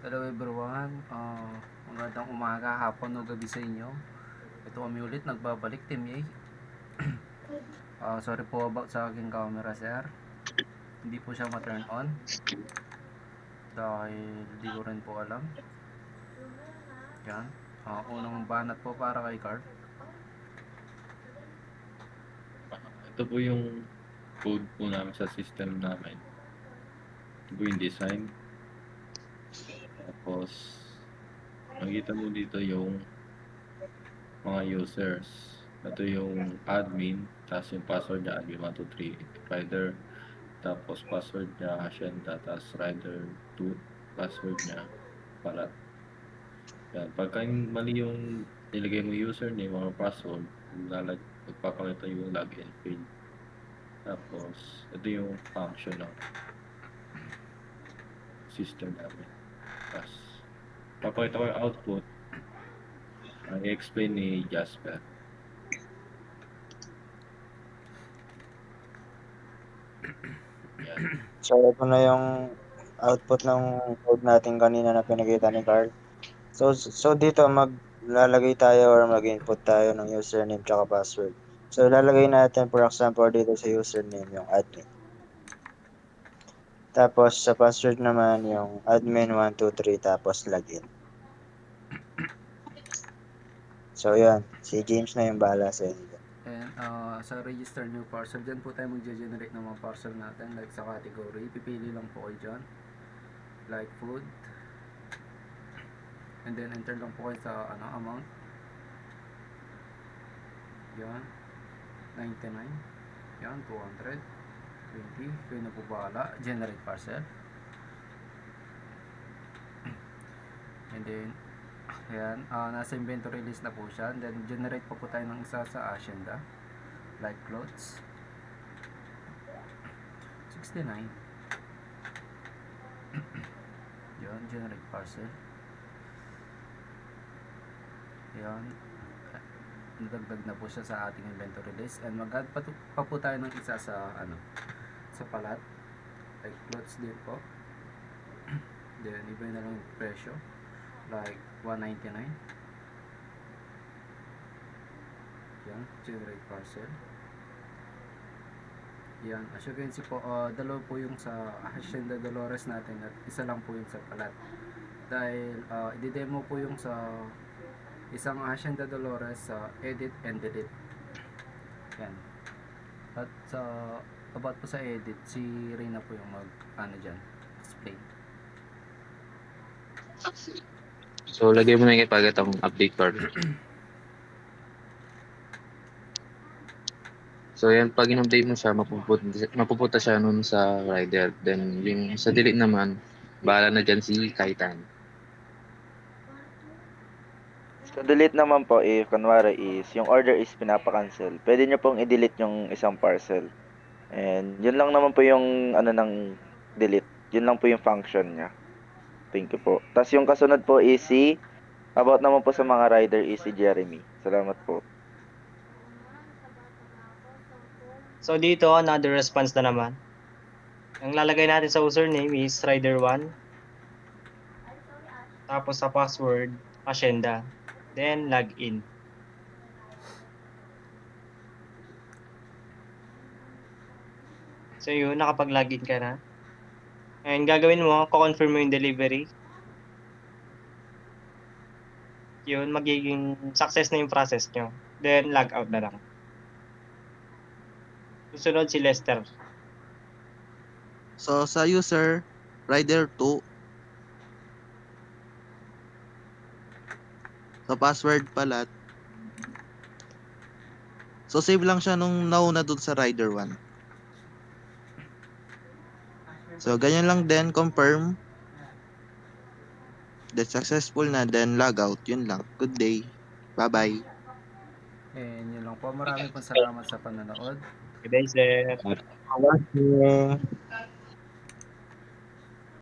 Hello everyone, magandang umaga, hapon o gabi sa inyo. Ito kami ulit, nagbabalik Team A. Sorry po about sa aking camera sir. Hindi po siya ma-turn on. Dahil di ko rin po alam. Yan. Unang banat po para kay Carl. Ito po yung code po namin sa system namin. Ito po yung design. Tapos, makikita mo dito yung mga users. Ito yung admin, tapos yung password niya, admin 123 rider, tapos password niya, Hacienda, tapos rider 2, password niya, palat. Yan. Pagka mali yung nilagay mo username or password, magpapakita yung login page. Tapos, ito yung function ng system namin. Tapos, papakita ko yung output. Ang i-explain ni Jasper. Yan. So, ito na yung output ng code natin kanina na pinakita ni Carl. So dito maglalagay tayo or mag-input tayo ng username tsaka password. So, lalagay natin for example dito sa username yung admin. Tapos sa password naman yung admin123 tapos login. So, yan. Si James na yung bahala sa inyo. And sa register new parcel, dyan po tayo mag-generate ng mga parcel natin. Like sa category, pipili lang po kayo dyan. Like food. And then enter lang po kayo sa amount. Yan. 99. Yan, 200. 20. Kayo na po bahala. Generate parcel. And then, ayan, nasa inventory list na po siya. And then, generate pa po tayo ng isa sa Hacienda. Like clothes. 69. Yan, generate parcel. Yan. Nadagdag na po siya sa ating inventory list. And mag-add pa po tayo ng isa sa, sa palat. Like clothes din po. Then, iba na lang yung presyo. Like 199. Yan, generate parcel. Yan, as you can see po, dalawa po yung sa Hacienda Dolores natin at isa lang po yung sa Palat. Dahil i-demo po yung sa isang Hacienda Dolores sa edit and delete. Yan. At sa about po sa edit, si Reyna po yung dyan, explain. So, lagay mo na yung ipagatang update card. So, yan, pag in-update mo siya, mapupunta siya nun sa rider. Then, yung sa delete naman, bahala na dyan si Kaitan. So, delete naman po if, kunwari is, yung order is pinapa-cancel. Pwede nyo pong i-delete yung isang parcel. And, yun lang naman po yung, ng delete. Yun lang po yung function niya. Thank you po. Tapos yung kasunod po is about naman po sa mga rider is si Jeremy. Salamat po. So dito, another response na naman. Ang lalagay natin sa username is rider1. Tapos sa password, Hacienda. Then, login. So yun, nakapag-login ka na. And gagawin mo, ko-confirm mo yung delivery. Yun, magiging success na yung process nyo. Then, log out na lang. Susunod si Lester. So, sa user, rider 2. Sa password palat. So, save lang siya nung nauna dun sa rider 1. So, ganyan lang din, confirm. Then, successful na, then log out. Yun lang. Good day. Bye-bye. And yun lang po. Maraming po salamat sa panonood. Good day, sir. Watching.